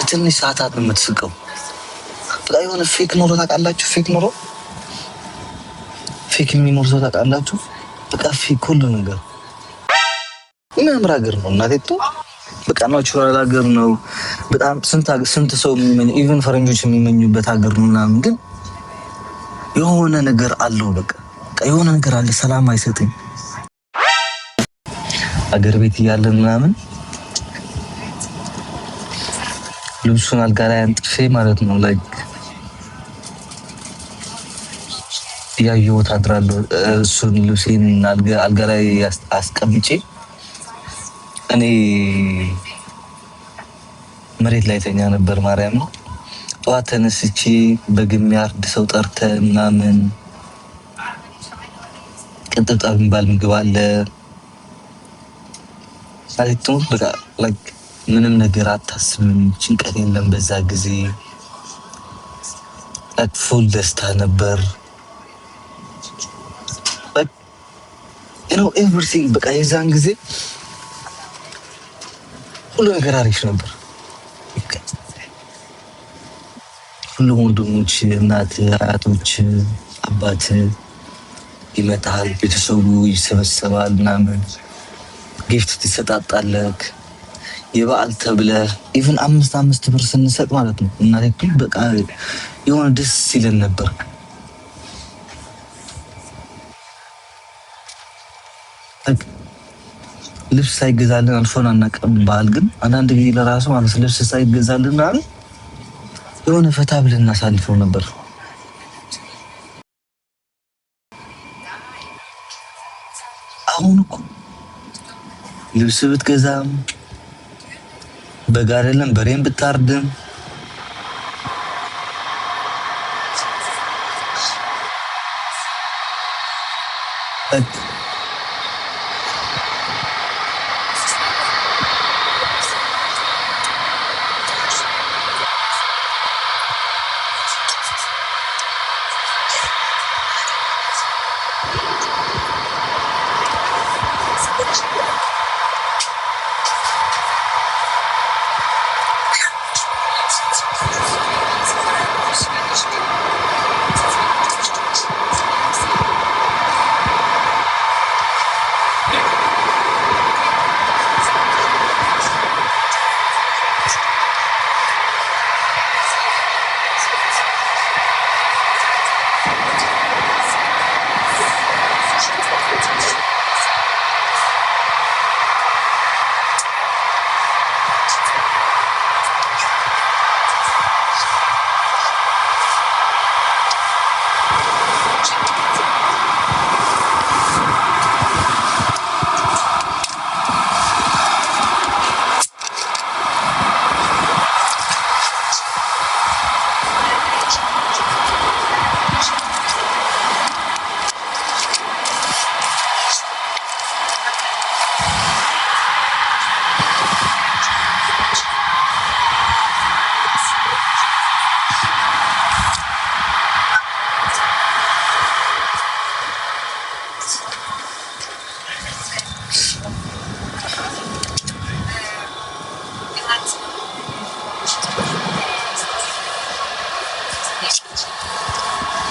ትንሽ ሰዓታት ነው የምትስቀው። በቃ የሆነ ፌክ ኖሮ ታውቃላችሁ? ፌክ የሚኖር ሰው ታውቃላችሁ? በቃ ፌክ ሁሉ ነገር የሚያምር ሀገር ነው እናቴ። በቃ ናቹራል ሀገር ነው በጣም ስንት ሰው የሚመኝ ኢቭን ፈረንጆች የሚመኙበት ሀገር ነው ምናምን፣ ግን የሆነ ነገር አለው። በቃ የሆነ ነገር አለ፣ ሰላም አይሰጥኝ። አገር ቤት እያለን ምናምን ልብሱን አልጋ ላይ አንጥፌ ማለት ነው ላይክ ያየሁት አድራለሁ። እሱን ልብሴን አልጋ ላይ አስቀምጬ እኔ መሬት ላይ ተኛ ነበር። ማርያም ጠዋት ተነስቼ በግሚያርድ ሰው ጠርተ ምናምን ቅጥጣ የሚባል ምግብ አለ ማለት ነው። በቃ ላይክ ምንም ነገር አታስብም፣ ጭንቀት የለም። በዛ ጊዜ ላይክ ፉል ደስታ ነበር። ኤቭሪቲንግ በቃ የዛን ጊዜ ሁሉ ነገር አሪፍ ነበር። ሁሉም ወንድሞች፣ እናት፣ አያቶች፣ አባት ይመጣል፣ ቤተሰቡ ይሰበሰባል ምናምን፣ ጊፍት ትሰጣጣለህ። የበዓል ተብለ ኢቭን 5 ብር ስንሰጥ ማለት ነው እናቴ በቃ የሆነ ደስ ይለን ነበር። ልብስ ሳይገዛልን አልፎን አናውቅም። በዓል ግን አንዳንድ ጊዜ ለራሱ ማለት ልብስ ሳይገዛልን ምናምን የሆነ ፈታ ብለን እናሳልፈው ነበር። አሁን እኮ ልብስ ብትገዛም በግ አይደለም በሬን ብታርድም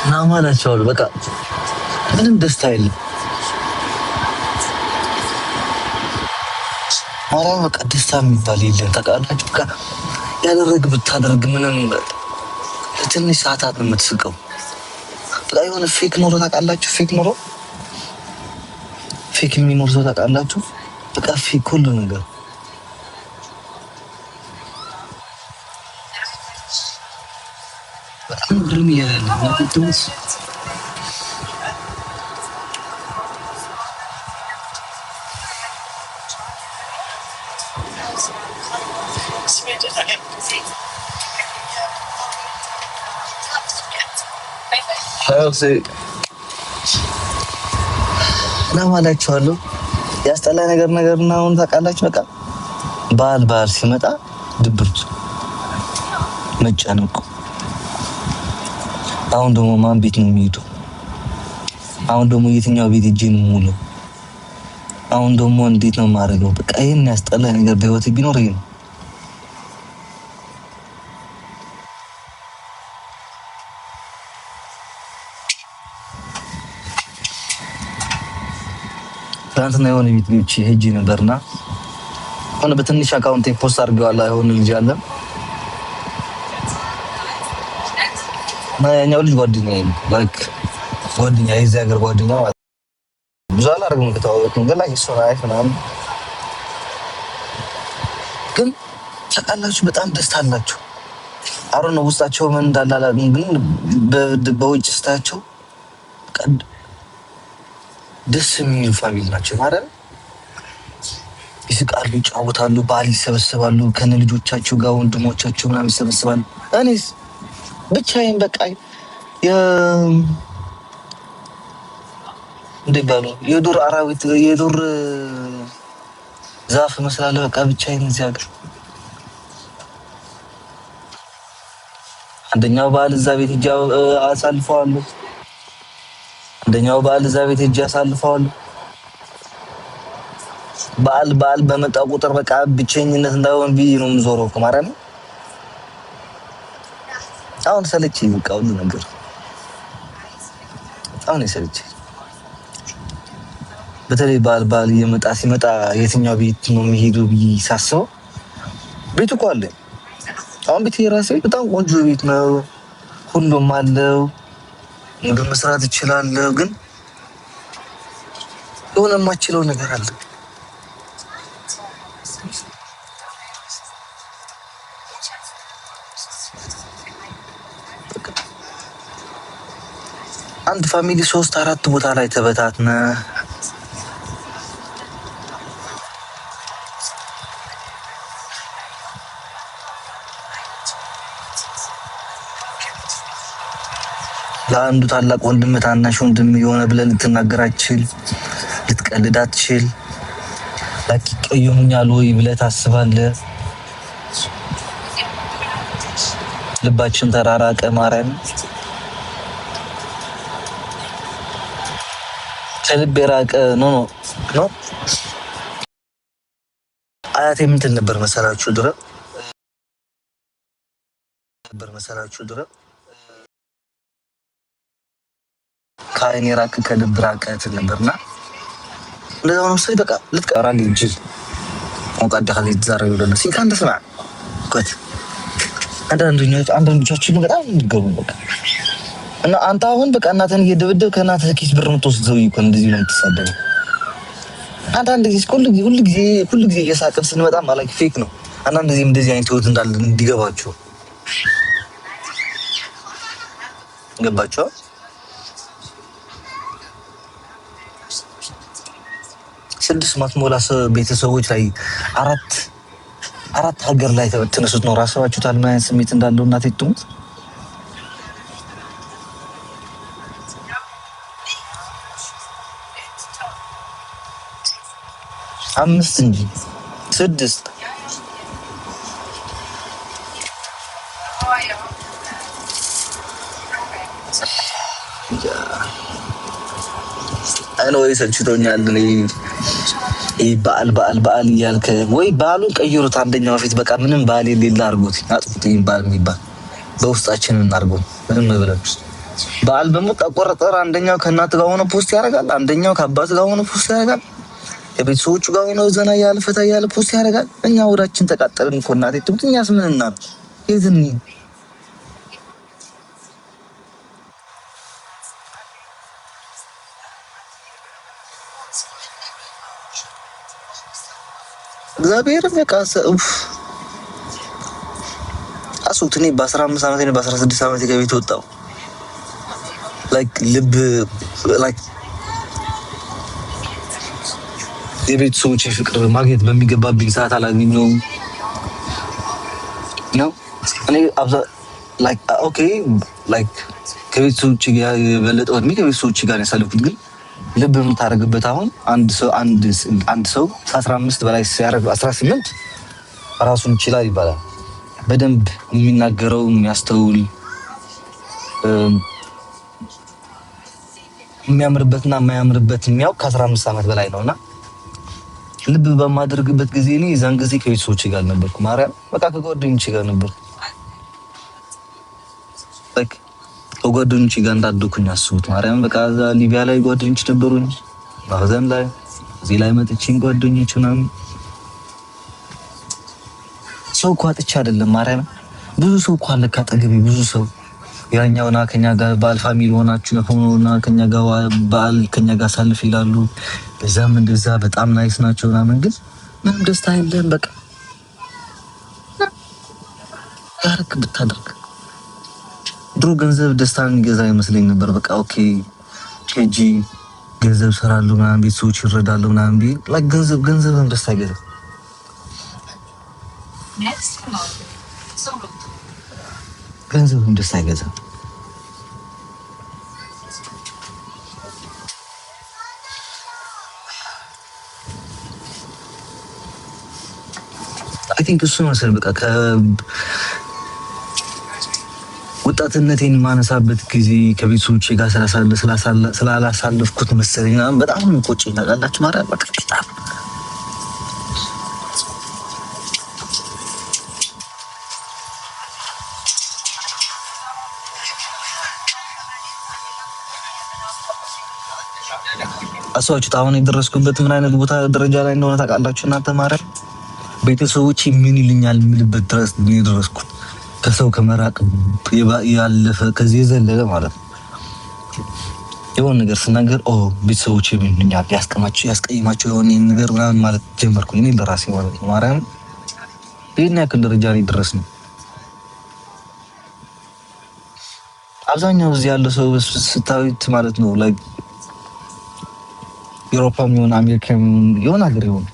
ናማላቸው በቃ ምንም ደስታ የለም። ማርያም በቃ ደስታ የሚባል የለም። ታውቃላችሁ በቃ ያደረግ ብታደርግ ምንም ለትንሽ ሰዓታት ነው የምትስቀው። በቃ የሆነ ፌክ ኖሮ ታውቃላችሁ? ፌክ የሚኖር ሰው ታውቃላችሁ? በቃ ፌክ ሁሉ ነገር በጣም ግርም እያለ ነው። ለማላችኋለሁ ያስጠላ ነገር እና አሁን ታውቃላችሁ በቃ በዓል ሲመጣ ድብርት መጨነቁ። አሁን ደግሞ ማን ቤት ነው የሚሄደው? አሁን ደግሞ የትኛው ቤት ሄጄ ነው የምውለው? አሁን ደግሞ እንዴት ነው የማደርገው? በቃ ይሄን ያስጠላ ነገር በህይወት ቢኖር ይሄ ነው። ትናንትና የሆነ ቤት ሄጄ ነበርና ሆነ በትንሽ አካውንት ፖስት አድርገዋለሁ። የሆነ ልጅ አለ ያኛው ልጅ ጓደኛዬ ላይክ ጓደኛ የዚህ ሀገር ጓደኛ ማለት ብዙ አላደርግም ከተዋወቅን ግን ላይ እሱ አሪፍ ምናምን ግን ታውቃላችሁ በጣም ደስታ አላቸው። አሮ ነው ውስጣቸው ምን እንዳላላ ግን በውጭ ስታቸው ደስ የሚሉ ፋሚሊ ናቸው ማለት ይስቃሉ፣ ይጫወታሉ፣ በዓል ይሰበሰባሉ ከነ ልጆቻቸው ጋር ወንድሞቻቸው ምናምን ይሰበሰባሉ። እኔስ ብቻዬን በቃ እንደባሉ የዱር አራዊት የዱር ዛፍ መስላለሁ። በቃ ብቻዬን እዚህ ሀገር አንደኛው በዓል እዛ ቤት ሄጄ አሳልፈዋለሁ። አንደኛው በዓል እዛ ቤት ሄጄ አሳልፈዋለሁ። በዓል በመጣ ቁጥር በቃ ብቸኝነት እንዳይሆን ብዬ ነው የምዞረው እኮ ማርያም። አሁን ሰለቸኝ በቃ ሁሉ ነገር አሁን ሰለቸኝ። በተለይ በዓል ሲመጣ የትኛው ቤት ነው የሚሄደው ብዬ ሳስበው ቤቱ እኮ አለ። አሁን ቤት የራሴ በጣም ቆንጆ ቤት ነው፣ ሁሉም አለው፣ ምግብ መስራት እችላለሁ። ግን የሆነ የማችለው ነገር አለ። አንድ ፋሚሊ 3-4 ቦታ ላይ ተበታትነ ለአንዱ ታላቅ ወንድም ታናሽ ወንድም የሆነ ብለህ ልትናገራችል ልትቀልዳችል ላኪ ቀየሙኛል ወይ ብለህ ታስባለህ። ልባችን ተራራቀ ማርያም ከልብ የራቀ ኖ አያቴ ምን ትል ነበር መሰላችሁ ድረ ከአይን የራቅ ከልብ ራቀ ትል ነበርና እንደዛው ነው። በቃ ልትቀራል እንጂ ወቃዳ ከዚህ ተዛረው ይወደለ ሲካን ተስማ ኮት አንዳንዶቻችን በጣም እንገቡ በቃ እና አንተ አሁን በቃ እናትህን እየደበደብ ከእናትህ ኪስ ብር የምትወስድ ሰውዬ እኮ እንደዚህ ነው የምትሳደበው። አንዳንድ ጊዜ ሁሉ ጊዜ እየሳቅን ስንመጣ ማለት ፌክ ነው። አንዳንድ ጊዜም እንደዚህ አይነት ህይወት እንዳለ እንዲገባችሁ ገባችሁ። ስድስት ማትሞላ ቤተሰቦች ላይ አራት ሀገር ላይ ተበትነው ስትኖር አስባችሁታል ምን አይነት ስሜት እንዳለው እናቴ ትሙት። አምስት እንጂ 6 አይኖ ሰልችቶኛል። በዓል እያልክ ወይ በዓሉን ቀይሩት። አንደኛው ፊት በቃ ምንም በዓል የሌለ አድርጎት አጥፉት። በዓል የሚባል በውስጣችን እናድርገው። ምንም ብለን በዓል በመጣ ቆረጠር አንደኛው ከእናት ጋር ሆኖ ፖስት ያደርጋል፣ አንደኛው ከአባት ጋር ሆኖ ፖስት ያደርጋል፣ ከቤተሰቦቹ ጋር ሆኖ ዘና ያለ ፈታ ያለ ፖስት ያደርጋል። እኛ ወዳችን ተቃጠልን እኮ እናቴ ትሙት። እኛስ ምን እናድርግ? የትን እግዚአብሔር በቃ አሱት እኔ በ15 ዓመቴ ነው በ16 ዓመቴ ከቤት ወጣሁ። ላይክ ልብ ላይክ የቤተሰቦቼ ፍቅር ማግኘት በሚገባብኝ ሰዓት አላገኘሁም ነው እኔ ላይክ ኦኬ ላይክ ከቤተሰቦቼ ጋር የበለጠው እድሜ ከቤተሰቦቼ ጋር ያሳለፍኩት ግን ልብ የምታደርግበት አሁን አንድ ሰው 15 በላይ ሲያደርግ 18 ራሱን ይችላል ይባላል። በደንብ የሚናገረው የሚያስተውል የሚያምርበትና የማያምርበት የሚያውቅ ከ15 ዓመት በላይ ነውና ልብ በማደርግበት ጊዜ እኔ የዛን ጊዜ ከቤተሰቦቼ ጋር ነበርኩ። ማርያም በቃ ከጓደኞቼ ጋር ነበርኩ። በቃ ከጓደኞቼ ጋር እንዳደኩኝ አስቡት። ማርያም በቃ እዛ ሊቢያ ላይ ጓደኞች ነበሩኝ፣ ማህዘን ላይ እዚህ ላይ መጥቼን ጓደኞች ምናምን ሰው እኮ አጥቼ አይደለም ማርያም ብዙ ሰው እኮ አለ ካጠገቤ ብዙ ሰው ያኛውና ከኛ ጋር ባል ፋሚሊ ሆናችሁ ሆኖና ከኛ ጋር ባል ከኛ ጋር ሳልፍ ይላሉ። በዛም እንደዛ በጣም ናይስ ናቸው ምናምን ግን ምንም ደስታ የለም። በቃ ያርክ ብታደርግ ድሮ ገንዘብ ደስታን የሚገዛ ይመስለኝ ነበር። በቃ ኦኬ ኬጂ ገንዘብ ሰራሉ ምናምን ቤተሰቦች ይረዳሉ ምናምን ቢ ላይክ ገንዘብም ደስታ አይገዛም። ገንዘብም ደስታ አይገዛም። አይ ቲንክ እሱ መሰል በቃ ወጣትነቴን ማነሳበት ጊዜ ከቤተሰቦቼ ጋር ስላላሳለፍኩት መሰለኝ በጣም ነው የሚቆጨኝ። ታውቃላችሁ ማርያም በቃ በጣም አስዋችሁት አሁን የደረስኩበት ምን አይነት ቦታ ደረጃ ላይ እንደሆነ ታውቃላችሁ እናንተ ማርያም ቤተሰቦቼ ምን ይልኛል የምልበት ድረስ ነው የደረስኩት። ከሰው ከመራቅ ያለፈ ከዚህ የዘለለ ማለት ነው። የሆነ ነገር ስናገር ቤተሰቦቼ ምን ይልኛል ያስቀይማቸው የሆነ ነገር ምናምን ማለት ጀመርኩኝ እኔ ለራሴ ማለት ነው። ማርያም ይሄን ያክል ደረጃ ላይ ድረስ ነው። አብዛኛው እዚህ ያለው ሰው ስታዩት ማለት ነው ላይክ ዩሮፓም ይሁን አሜሪካም ይሁን ሀገር ይሁን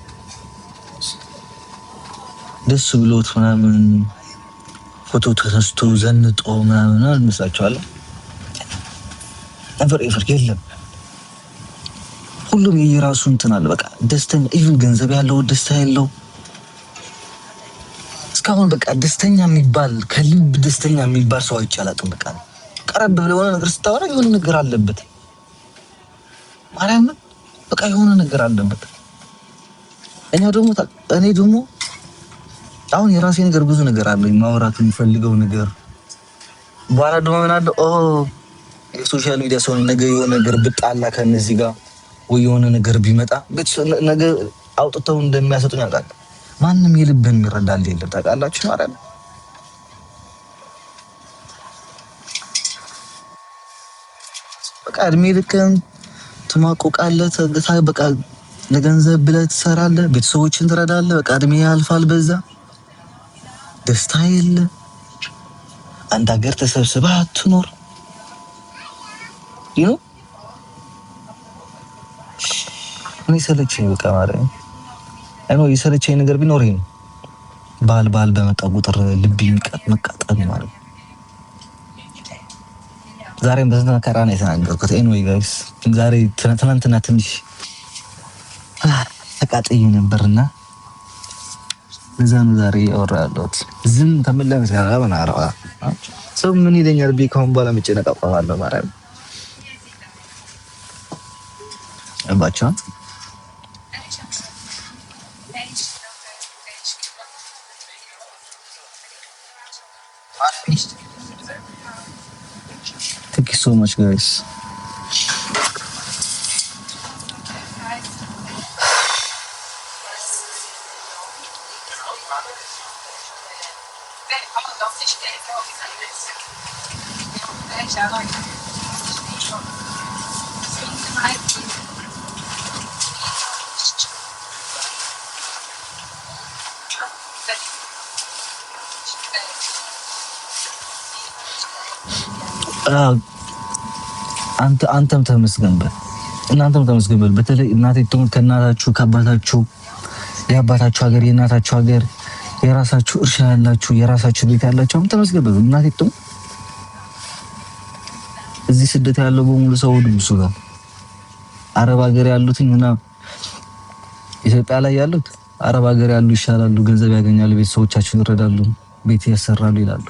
ደስ ብሎት ምናምን ፎቶ ተነስቶ ዘንጦ ምናምን አልመስላችኋል? ነበር ኤቨር የለም። ሁሉም የየራሱ እንትን አለ። በቃ ደስተኛ ኢቭን ገንዘብ ያለው ደስታ ያለው እስካሁን በቃ ደስተኛ የሚባል ከልብ ደስተኛ የሚባል ሰው አይቻላትም። በቃ ቀረብ ብለው የሆነ ነገር ስታወራ የሆነ ነገር አለበት። ማርያም በቃ የሆነ ነገር አለበት። እኔ ደግሞ አሁን የራሴ ነገር ብዙ ነገር አለኝ ማውራት የሚፈልገው ነገር በኋላ ደግሞ ምን አለ የሶሻል ሚዲያ ሰው ነገር የሆነ ነገር ብጣላ ከነዚህ ጋር ወይ የሆነ ነገር ቢመጣ ነገር አውጥተው እንደሚያሰጡኝ አውቃለሁ። ማንም የልብን ይረዳል የለም ታውቃላችሁ ማለት ነው። በቃ እድሜ ልክህን ትማቆቃለህ። በቃ ለገንዘብ ብለህ ትሰራለህ፣ ቤተሰቦችን ትረዳለህ። በቃ እድሜ ያልፋል በዛ ደስታ የለ። አንድ ሀገር ተሰብስበህ አትኖር ይኸው እኔ ሰለቸኝ በቃ ማለት ነው። የሰለቸኝ ነገር ቢኖር ይሄ ነው። ባል በመጣ ቁጥር ልብ መቃጠል ማለት ነው። ዛሬም በዚህ መከራ ነው የተናገርኩት። ኤኒዌይ ጋይስ ዛሬ ትናንትና ትንሽ ተቃጥዬ ነበርና ለዛም ዛሬ አወራለሁት። ዝም ተመለስ ያራበና አራ ሰው ምን ይለኛል ቢካም በኋላ መጨነቅ አቋማለሁ ማለት ነው። አባቻ Thank you so much guys. አንተም ተመስገንበት፣ እናንተም ተመስገንበት። በተለይ እናቴ ትሙት ከእናታችሁ ከአባታችሁ የአባታችሁ ሀገር የእናታችሁ ሀገር የራሳችሁ እርሻ ያላችሁ የራሳችሁ ቤት ያላችሁ ተመስገንበት። እናቴ ትሙት እዚህ ስደት ያለው በሙሉ ሰው ድምሱ ጋር አረብ ሀገር ያሉትኝ እና ኢትዮጵያ ላይ ያሉት አረብ ሀገር ያሉ ይሻላሉ፣ ገንዘብ ያገኛሉ፣ ቤተሰቦቻቸውን ይረዳሉ፣ ቤት ያሰራሉ ይላሉ።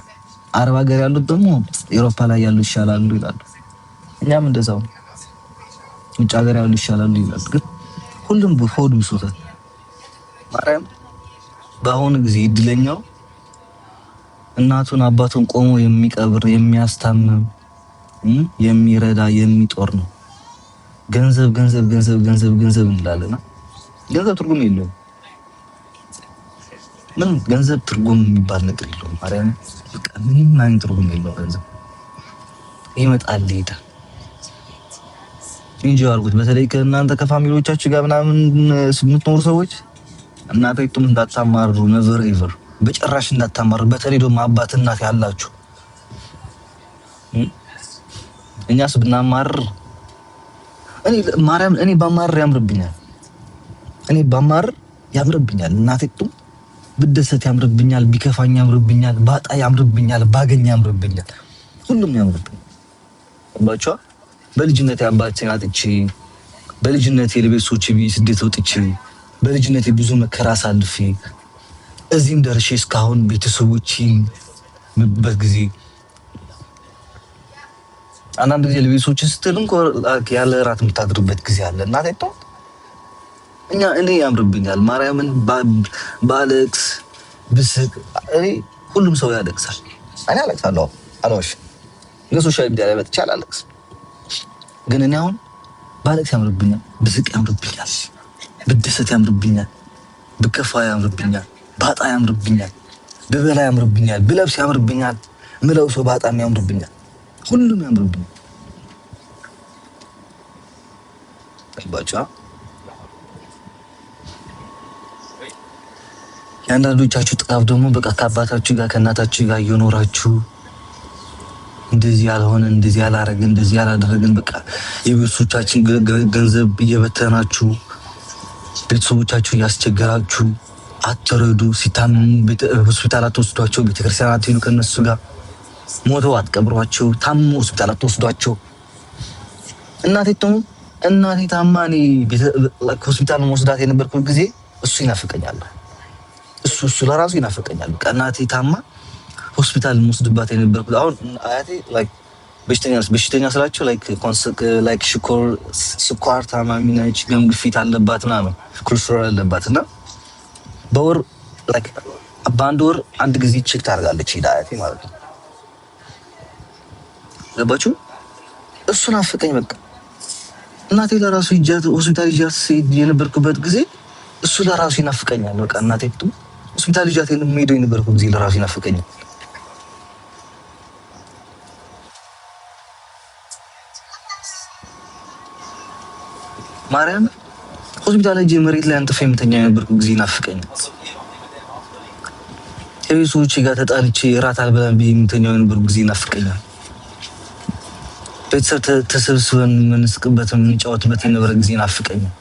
አረብ ሀገር ያሉት ደግሞ አውሮፓ ላይ ያሉ ይሻላሉ ይላሉ። እኛም እንደዛው ውጭ ሀገር ያሉ ይሻላሉ ይላሉ። ግን ሁሉም ሆድ ብሶታል። ማርያም በአሁኑ ጊዜ እድለኛው እናቱን አባቱን ቆሞ የሚቀብር የሚያስታምም የሚረዳ የሚጦር ነው። ገንዘብ እንላለና ገንዘብ ትርጉም የለውም። ምንም ገንዘብ ትርጉም የሚባል ነገር የለውም። ማርያም በቃ ምንም አይነት ትርጉም የለውም። ገንዘብ ይመጣል ይሄዳል እንጂ አልኩት። በተለይ ከእናንተ ከፋሚሊዎቻችሁ ጋር ምናምን የምትኖሩ ሰዎች እናታችሁም እንዳታማሩ፣ ነቨር ኤቨር በጭራሽ እንዳታማሩ። በተለይ ደግሞ አባት እናት ያላችሁ እኛስ ብናማር እኔ ባማር ያምርብኛል። እናቴቱ ብደሰት ያምርብኛል፣ ቢከፋኝ ያምርብኛል፣ ባጣ ያምርብኛል፣ ባገኝ ያምርብኛል፣ ሁሉም ያምርብኛል። ባቻ በልጅነቴ አባቴን አጥቼ፣ በልጅነቴ ለቤተሰቦቼ ስደት ወጥቼ፣ በልጅነቴ ብዙ መከራ አሳልፌ እዚህም ደርሼ እስካሁን ቤተሰቦቼ ምበት ጊዜ አንዳንድ ጊዜ ለቤተሰቦቼ ስትል እንኳን ያለ እራት የምታድርበት ጊዜ አለ። እናቴቱ እኔ ያምርብኛል። ማርያምን ባለቅስ ብስቅ ሁሉም ሰው ያለቅሳል። እኔ አለቅሳለሁ አልዋሽም። ለሶሻል ሚዲያ ላይ መጥቼ አላለቅስም። ግን እኔ አሁን ባለቅስ ያምርብኛል፣ ብስቅ ያምርብኛል፣ ብደሰት ያምርብኛል፣ ብከፋ ያምርብኛል፣ ባጣ ያምርብኛል፣ ብበላ ያምርብኛል፣ ብለብስ ያምርብኛል፣ ምለብሰው ባጣም ያምርብኛል፣ ሁሉም ያምርብኛል። ባቻ የአንዳንዶቻችሁ ጥቃፍ ደግሞ በቃ ከአባታችሁ ጋር ከእናታችሁ ጋር እየኖራችሁ እንደዚህ ያልሆነ እንደዚህ ያላረግን እንደዚህ ያላደረግን በቃ የቤተሰቦቻችን ገንዘብ እየበተናችሁ ቤተሰቦቻችሁ እያስቸገራችሁ አትረዱ። ሲታመሙ ሆስፒታል አትወስዷቸው፣ ቤተክርስቲያን አትሄዱ ከነሱ ጋር። ሞተው አትቀብሯቸው፣ ታሞ ሆስፒታል አትወስዷቸው። እናቴ ታማ እኔ ሆስፒታል መወስዳት የነበርኩት ጊዜ እሱ ይናፍቀኛል። እሱ ለራሱ ይናፍቀኛል። በቃ እናቴ ታማ ሆስፒታል መወስድባት የነበርኩት አሁን አያቴ በሽተኛ ስላቸው ላይክ ስኳር ታማሚ ነች፣ ደም ግፊት አለባት ምናምን ኮሌስትሮል አለባት እና በአንድ ወር አንድ ጊዜ ቼክ ታደርጋለች ሄዳ አያቴ ማለት ነው። ገባችሁ? እሱ ናፍቀኝ በቃ እናቴ ለራሱ ሆስፒታል ይጃት የነበርኩበት ጊዜ እሱ ለራሱ ይናፍቀኛል። በቃ እናቴ ሆስፒታል ይጃት የምሄደው የነበርኩት ጊዜ ለራሱ ይናፍቀኛል። ማርያም ሆስፒታል ሄጄ መሬት ላይ አንጥፌ የምተኛ የነበርኩት ጊዜ ይናፍቀኛል። ከቤተሰቦቼ ጋር ተጣልቼ እራት አልበላም ብዬ የምተኛው የነበርኩት ጊዜ ይናፍቀኛል። ቤተሰብ ተሰብስበን የምንስቅበት የምንጫወትበት የነበረ ጊዜ ይናፍቀኛል።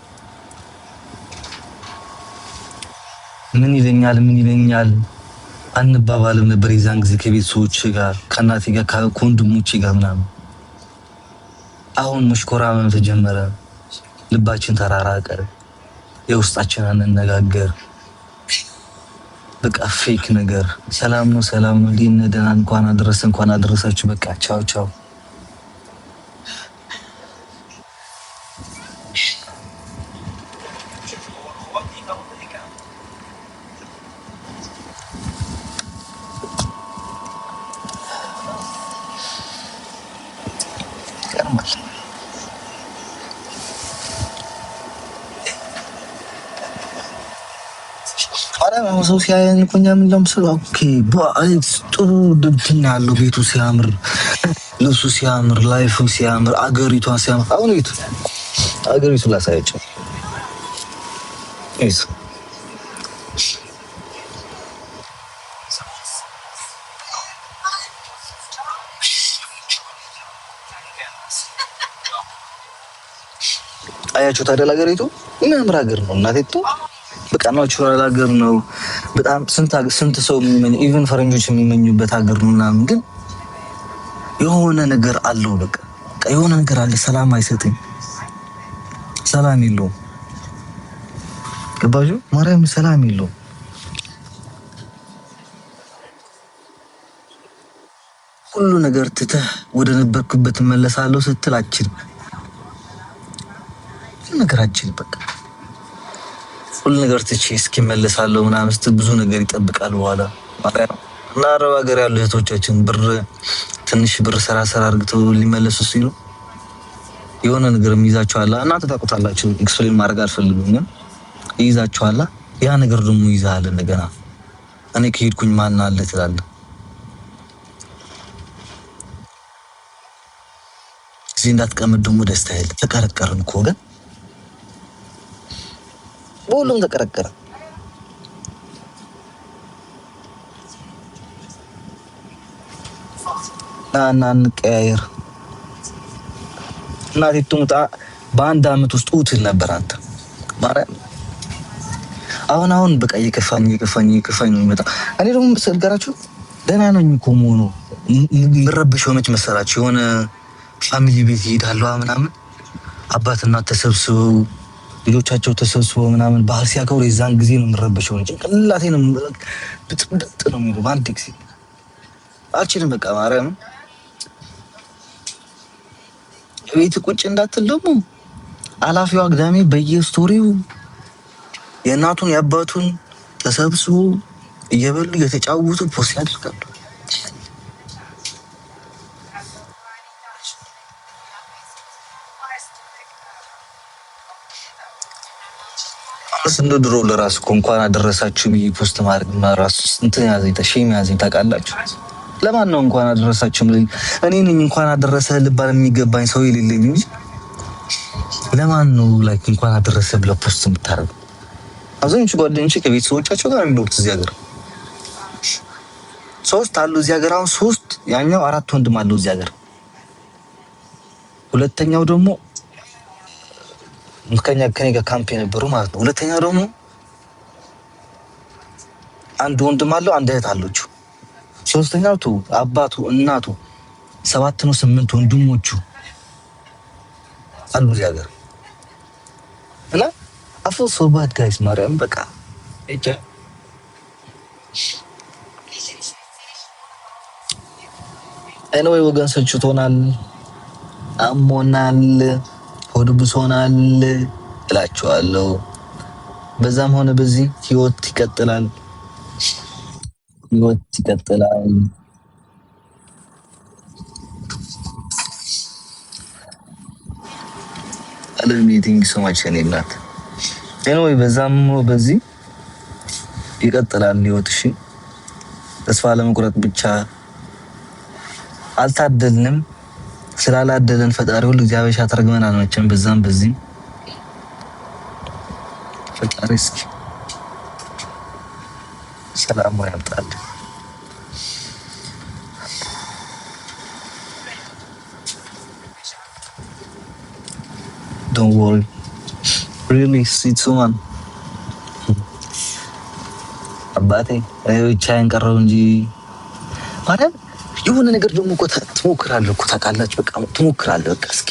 ምን ይለኛል አንባባልም ነበር የዛን ጊዜ ከቤተሰቦቼ ጋር ከእናቴ ጋር ከወንድሞቼ ጋር ምናምን። አሁን መሽኮራመም ተጀመረ፣ ልባችን ተራራቀ፣ የውስጣችን አንነጋገር። በቃ ፌክ ነገር ሰላም ነው እንዴት ነህ ደህና እንኳን አደረሳችሁ በቃ ቻው። ሰው ሲያየን እኮ እኛ ምን ለምሳሌ ኦኬ ጥሩ ድብትና ያለው ቤቱ ሲያምር፣ ልብሱ ሲያምር፣ ላይፉ ሲያምር፣ አገሪቷ ሲያምር። አሁን አገሪቱ ላሳያቸው አያችሁ ታዲያ አገሪቱ የሚያምር ሀገር ነው እናቴቱ። በቃ ናቹራል ሀገር ነው። በጣም ስንት ሰው ኢቭን ፈረንጆች የሚመኙበት ሀገር ነው ምናምን፣ ግን የሆነ ነገር አለው። በቃ የሆነ ነገር አለ። ሰላም አይሰጥም፣ ሰላም የለውም። ገባችሁ? ማርያም ሰላም የለውም። ሁሉ ነገር ትተህ ወደ ነበርኩበት መለሳለሁ ስትል አችልም፣ ነገራችን በቃ ሁሉ ነገር ትቼ እስኪመለሳለሁ ምናምን ስትል ብዙ ነገር ይጠብቃል በኋላ። እና አረብ ሀገር ያሉ እህቶቻችን ትንሽ ብር ሰራ አድርገው ሊመለሱ ሲሉ የሆነ ነገር የሚይዛቸው አለ። እናንተ ታውቁታላችሁ፣ ኤክስፕሌን ማድረግ አልፈልግም። ግን ይዛችኋል። ያ ነገር ደግሞ ይዛል እንደገና እኔ ከሄድኩኝ ማን አለ ትላለህ። እዚህ እንዳትቀመጥ ደግሞ ደስታ የለ። ተቀረቀርን እኮ ግን በሁሉም ተቀረቀረ። ና እንቀያየር። እናቴ ትሙጣ በአንድ አመት ውስጥ ኡትል ነበር አንተ ማርያም። አሁን በቃ እየከፋኝ ነው የሚመጣ። እኔ ደግሞ ስልገራችሁ ደህና ነኝ እኮ መሆኑ የምረብሸው መች መሰላችሁ? የሆነ ፋሚሊ ቤት ይሄዳለሁ ምናምን አባትና ተሰብስበው ልጆቻቸው ተሰብስበው ምናምን ባህል ሲያከብሩ የዛን ጊዜ ነው የምረብሸው እንጂ ቅላቴ ነው ብጥብጥ ነው የሚለው። በአንድ ጊዜ አልችልም በቃ ማርያም። ቤት ቁጭ እንዳትል ደግሞ አላፊው አግዳሚ በየስቶሪው የእናቱን የአባቱን ተሰብስቦ እየበሉ እየተጫወቱ ፖስት ያደርጋሉ። እንደ ድሮ ለራስ እንኳን አደረሳችሁ ብዬ ፖስት ማድረግ ራሱ እንትን ያዘኝ ሼም ያዘኝ ታውቃላችሁ። ለማን ነው እንኳን አደረሳችሁ? እኔ ነኝ እንኳን አደረሰ ልባል የሚገባኝ ሰው የሌለኝ እንጂ ለማን ነው ላይክ እንኳን አደረሰ ብለ ፖስት የምታደርገው? አብዛኞቹ ጓደኞቼ ከቤተሰቦቻቸው ጋር የሚኖሩት እዚህ ሀገር 3 አሉ እዚህ ሀገር አሁን 3 ያኛው 4 ወንድም አለው እዚህ ሀገር። ሁለተኛው ደግሞ ከኔ ጋር ካምፕ የነበሩ ማለት ነው። ሁለተኛው ደግሞ አንድ ወንድም አለው አንድ እህት አለችው። ሶስተኛው አባቱ እናቱ 7 ነው 8 ወንድሞቹ አሉ እዚህ ሀገር እና አፎ ሶ ባድ ጋይስ ማርያም በቃ እጃ ወገን ሰልችቶናል፣ አሞናል፣ ሆድ ብሶናል እላችኋለሁ። በዛም ሆነ በዚህ ህይወት ይቀጥላል። አለሚቲንግ ሶ ማች እኔላት ኤኒዌይ በዛም በዚህ ይቀጥላል ህይወት። እሺ ተስፋ ለመቁረጥ ብቻ አልታደልንም። ስላላደለን ፈጣሪ ሁሉ እግዚአብሔር ያተረግመን አልመቸም። በዛም በዚህ ፈጣሪ እስኪ ሰላም ያምጣል። Don't worry. Really, it's one. አባቴ ብቻዬን ቀረው እንጂ ማለት የሆነ ነገር ደግሞ እኮ ትሞክራለህ እኮ ታውቃላችሁ። በቃ ትሞክራለህ በቃ እስኪ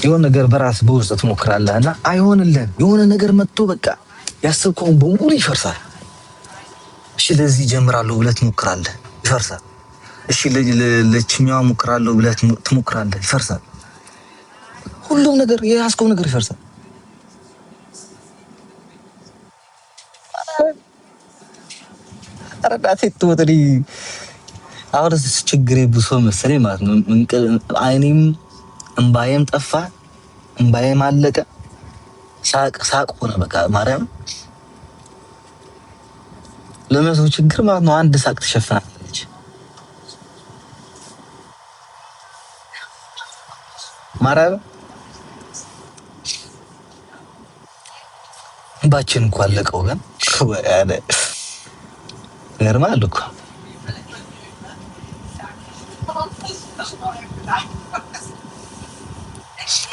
የሆነ ነገር በራስ በውስጥ ትሞክራለህ እና አይሆንልህም። የሆነ ነገር መጥቶ በቃ ያሰብከውን በሙሉ ይፈርሳል። እሺ ለዚህ ጀምራለሁ ብለህ ትሞክራለህ፣ ይፈርሳል። እሺ ለችኛዋ ሞክራለሁ ብለህ ትሞክራለህ፣ ይፈርሳል። ሁሉም ነገር የያዝከው ነገር ይፈርሳል። አረዳቴ ተወጥሪ አሁንስ ችግሬ ብሶ መሰለኝ ማለት ነው። አይኔም እምባዬም ጠፋ፣ እምባዬም አለቀ። ሳቅ ሆነ በቃ ማርያም። ለመሰው ችግር ማለት ነው አንድ ሳቅ ተሸፍናለች ማርያም። ባችን እንኳን አለቀው ግን ያለ ነርማል እኮ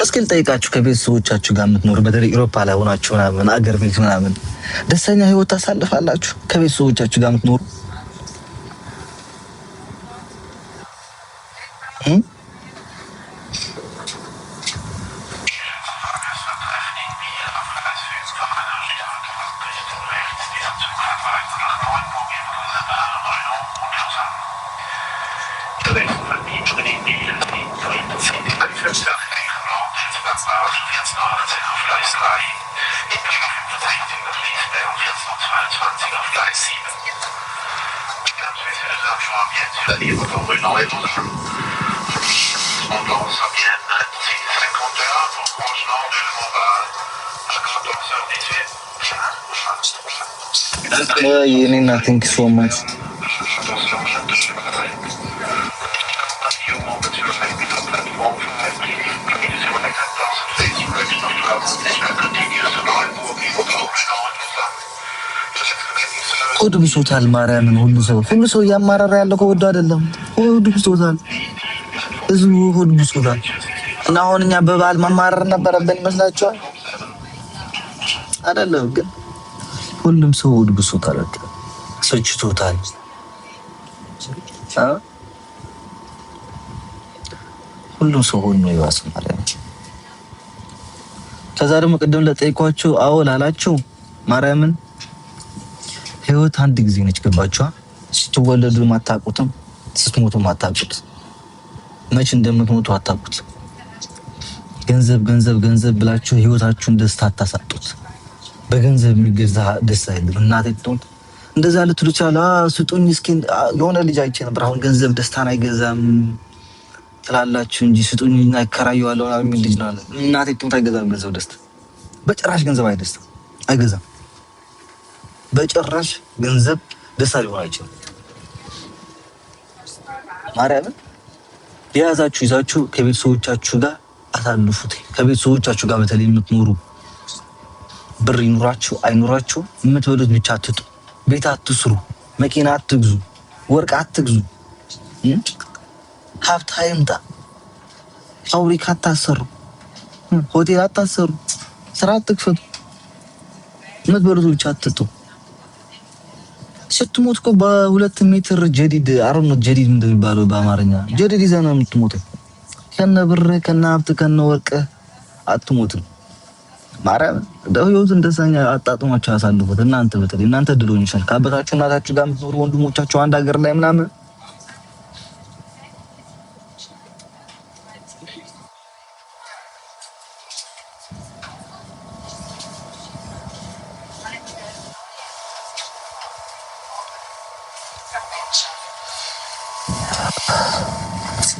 እስኪ ልጠይቃችሁ፣ ከቤተሰቦቻችሁ ጋር የምትኖሩ በተለይ አውሮፓ ላይ ሆናችሁ ምናምን አገር ቤት ምናምን ደስተኛ ህይወት ታሳልፋላችሁ? ከቤተሰቦቻችሁ ጋር የምትኖሩ የኔና ቲንክ ሶ ማች ሆድ ብሶታል። ማርያምን ሁሉ ሰው እያማረረ ያለው ከወዶ አይደለም። ሆድ ብሶታል፣ ህዝቡ ሆድ ብሶታል። እና አሁን እኛ በበዓል መማረር ነበረብን ይመስላችኋል? አይደለም። ግን ሁሉም ሰው ሆድ ብሶታል፣ ሰችቶታል። ሁሉም ሰው ሆድ ነው ይዋስ ማርያም። ከዛ ደግሞ ቅድም ለጠይቋችሁ አዎ ላላችሁ ማርያምን ህይወት አንድ ጊዜ ነች። ገባችኋ? ስትወለዱ ማታውቁትም ስትሞቱ ማታውቁት፣ መች እንደምትሞቱ አታውቁት። ገንዘብ ገንዘብ ገንዘብ ብላችሁ ህይወታችሁን ደስታ አታሳጡት። በገንዘብ የሚገዛ ደስታ የለም። እናቴ ትሞት እንደዛ ልትሉ ይችላል። ስጡኝ እስኪ የሆነ ልጅ አይቼ ነበር። አሁን ገንዘብ ደስታን አይገዛም ትላላችሁ እንጂ ስጡኝ አይከራየዋለሁ የሚል ልጅ ነው አለ። እናቴ ትሞት አይገዛም ገንዘብ ደስታ፣ በጭራሽ ገንዘብ አይገዛም። በጭራሽ ገንዘብ ደስታ ሊሆን አይችልም። ማርያምን የያዛችሁ ይዛችሁ ከቤተሰቦቻችሁ ጋር አሳልፉት። ከቤተሰቦቻችሁ ጋር በተለይ የምትኖሩ ብር ይኑራችሁ አይኑራችሁ የምትበሉት ብቻ አትጡ። ቤት አትስሩ፣ መኪና አትግዙ፣ ወርቅ አትግዙ፣ ሀብት አይምጣ፣ ፋብሪካ አታሰሩ፣ ሆቴል አታሰሩ፣ ስራ አትክፈቱ፣ የምትበሉት ብቻ አትጡ። ስትሞት እኮ በ2 ሜትር ጀዲድ አሮን ጀዲድ እንደሚባለው በአማርኛ ጀዲድ ይዘህ ነው የምትሞተው። ከነ ብር ከነ ሀብት ከነ ወርቅ አትሞትም። ማርያም ህይወት እንደሳኛ አጣጥሟቸው ያሳልፉት። እናንተ በተለይ እናንተ ድሎኝ ይሻል ከአባታችሁ እናታችሁ ጋር የምትኖሩ ወንድሞቻችሁ አንድ ሀገር ላይ ምናምን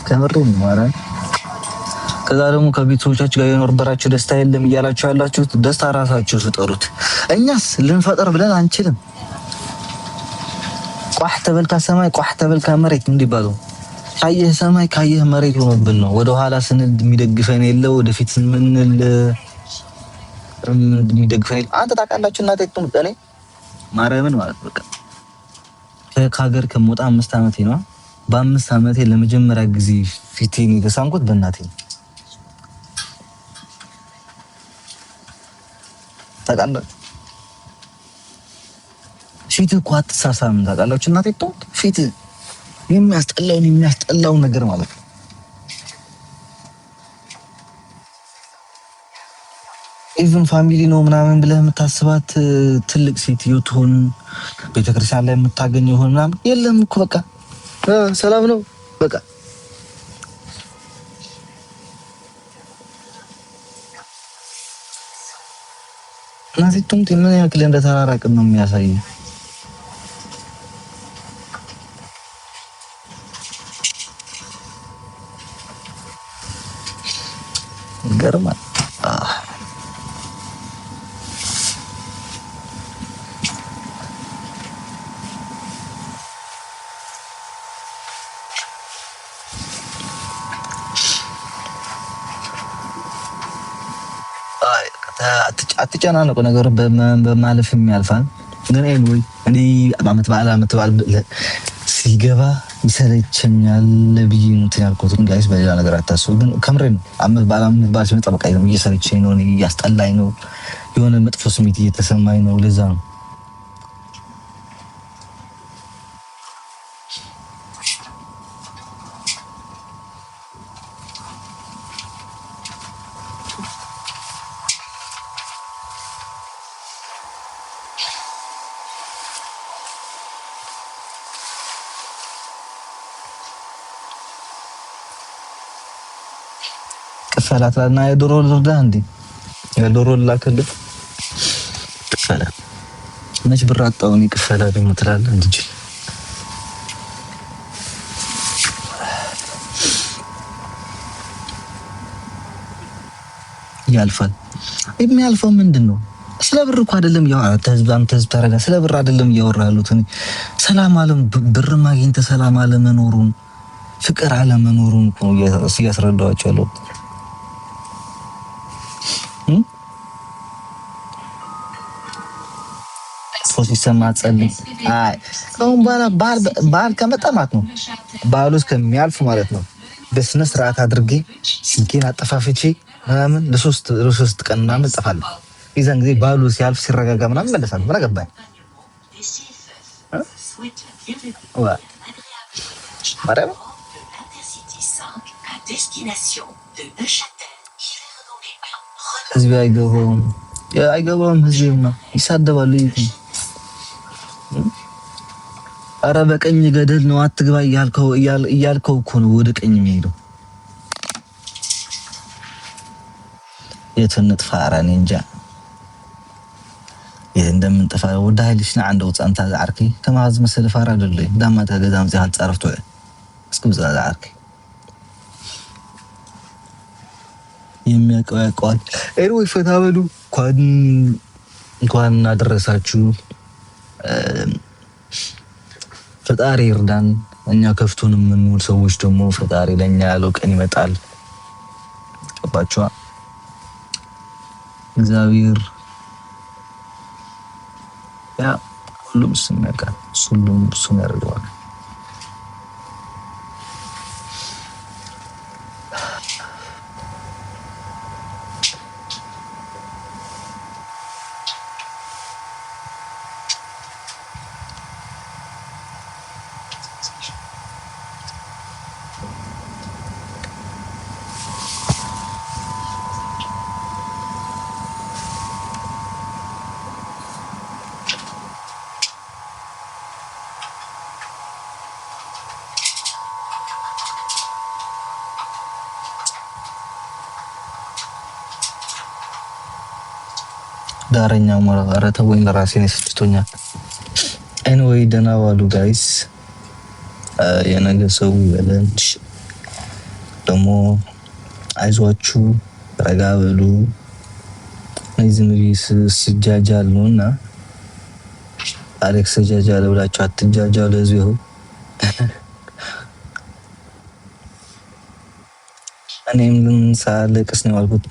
ከምሬን ማርያም። ከዛ ደግሞ ከቤተሰቦቻችሁ ጋር የኖርበራችሁ ደስታ የለም እያላችሁ ያላችሁት ደስታ ራሳችሁ ስጠሩት። እኛስ ልንፈጠር ብለን አንችልም። ቋህ ተበልካ ሰማይ ቋህ ተበልካ መሬት እንዲባለው ካየህ ሰማይ ካየህ መሬት ሆኖብን ነው። ወደ ኋላ ስንል የሚደግፈን የለ፣ ወደፊት ስንል የሚደግፈን የለ። አንተ ታውቃላችሁ እናቴ እኔ ማርያምን ማለት በቃ ከሀገር ከሞጣ 5 ዓመቴ ነው። በ5 ዓመቴ ለመጀመሪያ ጊዜ ፊቴን የተሳምኩት በእናቴ ነው። ታውቃላችሁ ፊት እኮ አትሳሳም። ታውቃላችሁ እናቴ ጦት ፊት የሚያስጠላው ነገር ማለት ነው። ኢቭን ፋሚሊ ነው ምናምን ብለህ የምታስባት ትልቅ ሴትዮ ትሆን ቤተክርስቲያን ላይ የምታገኘው ይሆን ምናምን የለም እኮ በቃ ሰላም ነው በቃ። እናቴ ጦት ምን ያክል እንደተራራቅን ነው የሚያሳየው። ገርማል። አትጨናነቁ፣ ነገር በማለፍ የሚያልፋል። ግን ወይ እንዴ አመት በዓል ሲገባ ይሰለቸኛል ብዬ እንትን ያልኩት ጋይስ፣ በሌላ ነገር አታስቡ። ግን ከምሬ ነው። አመት በዓል ሲመጣ በቃ እየሰለቸኝ ነው፣ እያስጠላኝ ነው፣ የሆነ መጥፎ ስሜት እየተሰማኝ ነው። ለዛ ነው ሰላትና የዶሮ ልርዳ እንዴ? የዶሮ ላከልህ ቅፈላ መች ብር አጣውን ቅፈላ ደግሞ ትላለህ እንጂ ያልፋል። የሚያልፈው ምንድን ነው? ስለ ብር እኮ አይደለም አንተ ህዝብ ታረጋ ስለ ብር አይደለም እያወራ ያሉት ሰላም አለም ብር ማግኘት ሰላም አለመኖሩን ፍቅር አለመኖሩን እኮ እያስረዳኋቸው ያለው ሶሲ ሰማጸልኝ አይ ከሁን ባል ከመጣማት ነው ባሉ እስከሚያልፍ ማለት ነው በስነ ስርዓት አድርጌ ስልኬን አጠፋፍቼ ምናምን ለሶስት ቀን ምናምን እጠፋለሁ። ይዘን ጊዜ ባሉ ሲያልፍ ሲረጋጋ ምናምን መለሳለሁ። ምን አገባኝ? ማርያም ህዝብ አይገባውም ህዝብማ ይሳደባሉ። ኧረ በቀኝ ገደል ነው አትግባ እያልከው እኮ ነው ወደ ቀኝ የሚሄደው። የትንጥ ፋራን እንጃ እንደምንጠፋ ወደ ኃይልሽና አንድ ወጣንታ ዛርኪ ከማዝ መስል ፋራ አይደለም ዳማ ተገዛም ዚያ ጻርፍቶ እስኩም ዛርኪ የሚያውቀው ያውቀዋል። ኤርዌ ፈታ በሉ እንኳን አደረሳችሁ። ፈጣሪ ይርዳን። እኛ ከፍቶን የምንውል ሰዎች ደግሞ ፈጣሪ ለኛ ያለው ቀን ይመጣል። ገባችኋ? እግዚአብሔር ያ ሁሉም ስመካ ሁሉም እሱን ያደርገዋል። ዳረኛ ማራራተ ወይ ለራሴ ነው ስጥቶኛል። ኤኒዌይ ደህና ዋሉ ጋይስ። የነገ ሰው ይበለንሽ። ደግሞ አይዟችሁ፣ ረጋ በሉ። እነዚህ ቢስ ሲጃጃል ነውና አሌክስ ሲጃጃል ብላችሁ አትጃጃሉ። እዚሁ እኔም ሳለቅስ ነው ያልኩት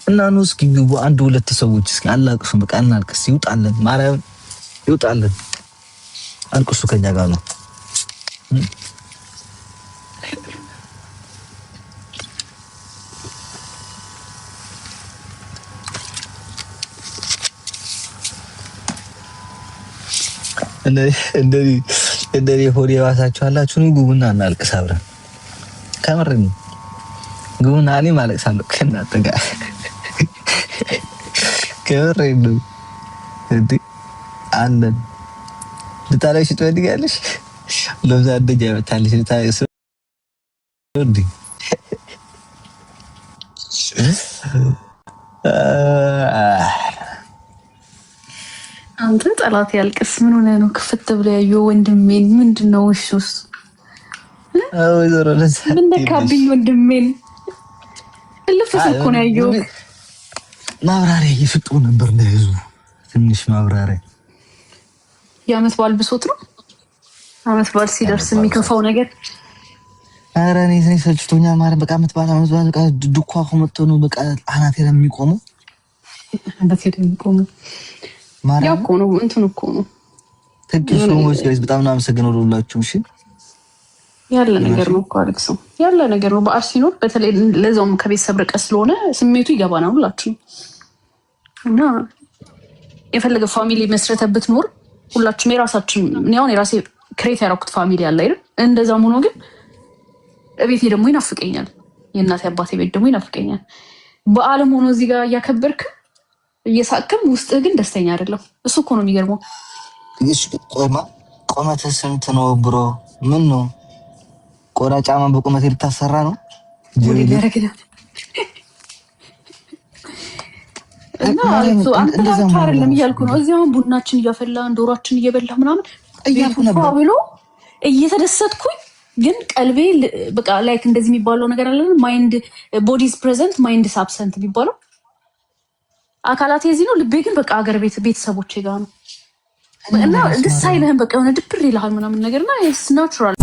እና ነው። እስኪ ግቡ አንድ ሁለት ሰዎች እስኪ አላቅሱ። በቃ እናልቅስ። ይውጣልን፣ ማርያም ይውጣልን። አልቅሱ ከኛ ጋር ነው። እንደዚህ ሆዴ ባሳችሁ አላችሁ። ነው ግቡና እናልቅስ አብረን። ከምር ግቡና እኔም አለቅሳለሁ ከእናንተ ጋር ከረይዱ እንዴ አለን ልታለሽ ትወድጋለሽ። ለዛ ደጃ መታለሽ ልታለሽ እንዴ አንተ ጠላት ያልቅስ። ምን ሆነ ነው ክፍት ብለ ያየው ወንድሜን? ምንድነው እሱስ? ምን ደካብኝ ወንድሜን ልፍስ እኮ ነው ያየው። ማብራሪያ እየሰጡ ነበር ለህዝቡ። ትንሽ ማብራሪያ የዓመት በዓል ብሶት ነው። ዓመት በዓል ሲደርስ የሚከፋው ነገር ኧረ እኔ ሰልችቶኛል ማለት በቃ ዓመት በዓል በቃ ዱኳ መጥቶ ነው በቃ አናቴ ላይ የሚቆመው ያው እኮ ነው እንትን እኮ ነው። ትክክል ነው ወይስ በጣም አመሰግናለሁ ሁላችሁም። እሺ ያለ ነገር ነው እኮ አልክሱ ያለ ነገር ነው። በዓል ሲኖር በተለይ ለዛውም ከቤተሰብ ርቀት ስለሆነ ስሜቱ ይገባናል ሁላችሁም። እና የፈለገ ፋሚሊ መስረተበት ኖር ሁላችሁም የራሳችን ነው የራሴ ክሬት ያደረኩት ፋሚሊ አለ አይደል? እንደዛም ሆኖ ግን ቤቴ ደግሞ ይናፍቀኛል። የእናቴ አባቴ ቤት ደግሞ ይናፍቀኛል። በዓለም ሆኖ እዚህ ጋር እያከበርክ እየሳቅም ውስጥህ ግን ደስተኛ አይደለም። እሱ እኮ ነው የሚገርመው። እሺ ቆመተ ስንት ነው ብሮ? ምን ነው ቆዳ ጫማ በቁመት ልታሰራ ነው? እና አንተ አይደለም እያልኩ ነው። እዚያውን ቡናችን እያፈላን ዶሯችን እየበላህ ምናምን እያልኩ ነበር ብሎ እየተደሰትኩኝ ግን ቀልቤ በቃ ላይክ እንደዚህ የሚባለው ነገር አለ። ማይንድ ቦዲ ኢዝ ፕሬዘንት ማይንድ ኢዝ አብሰንት የሚባለው አካላቴ እዚህ ነው፣ ልቤ ግን በቃ ሀገር ቤት ቤተሰቦቼ ጋር ነው። እና ደስ አይልህም? በቃ የሆነ ድብር ይልሃል ምናምን ነገርና ኢትስ ናቹራል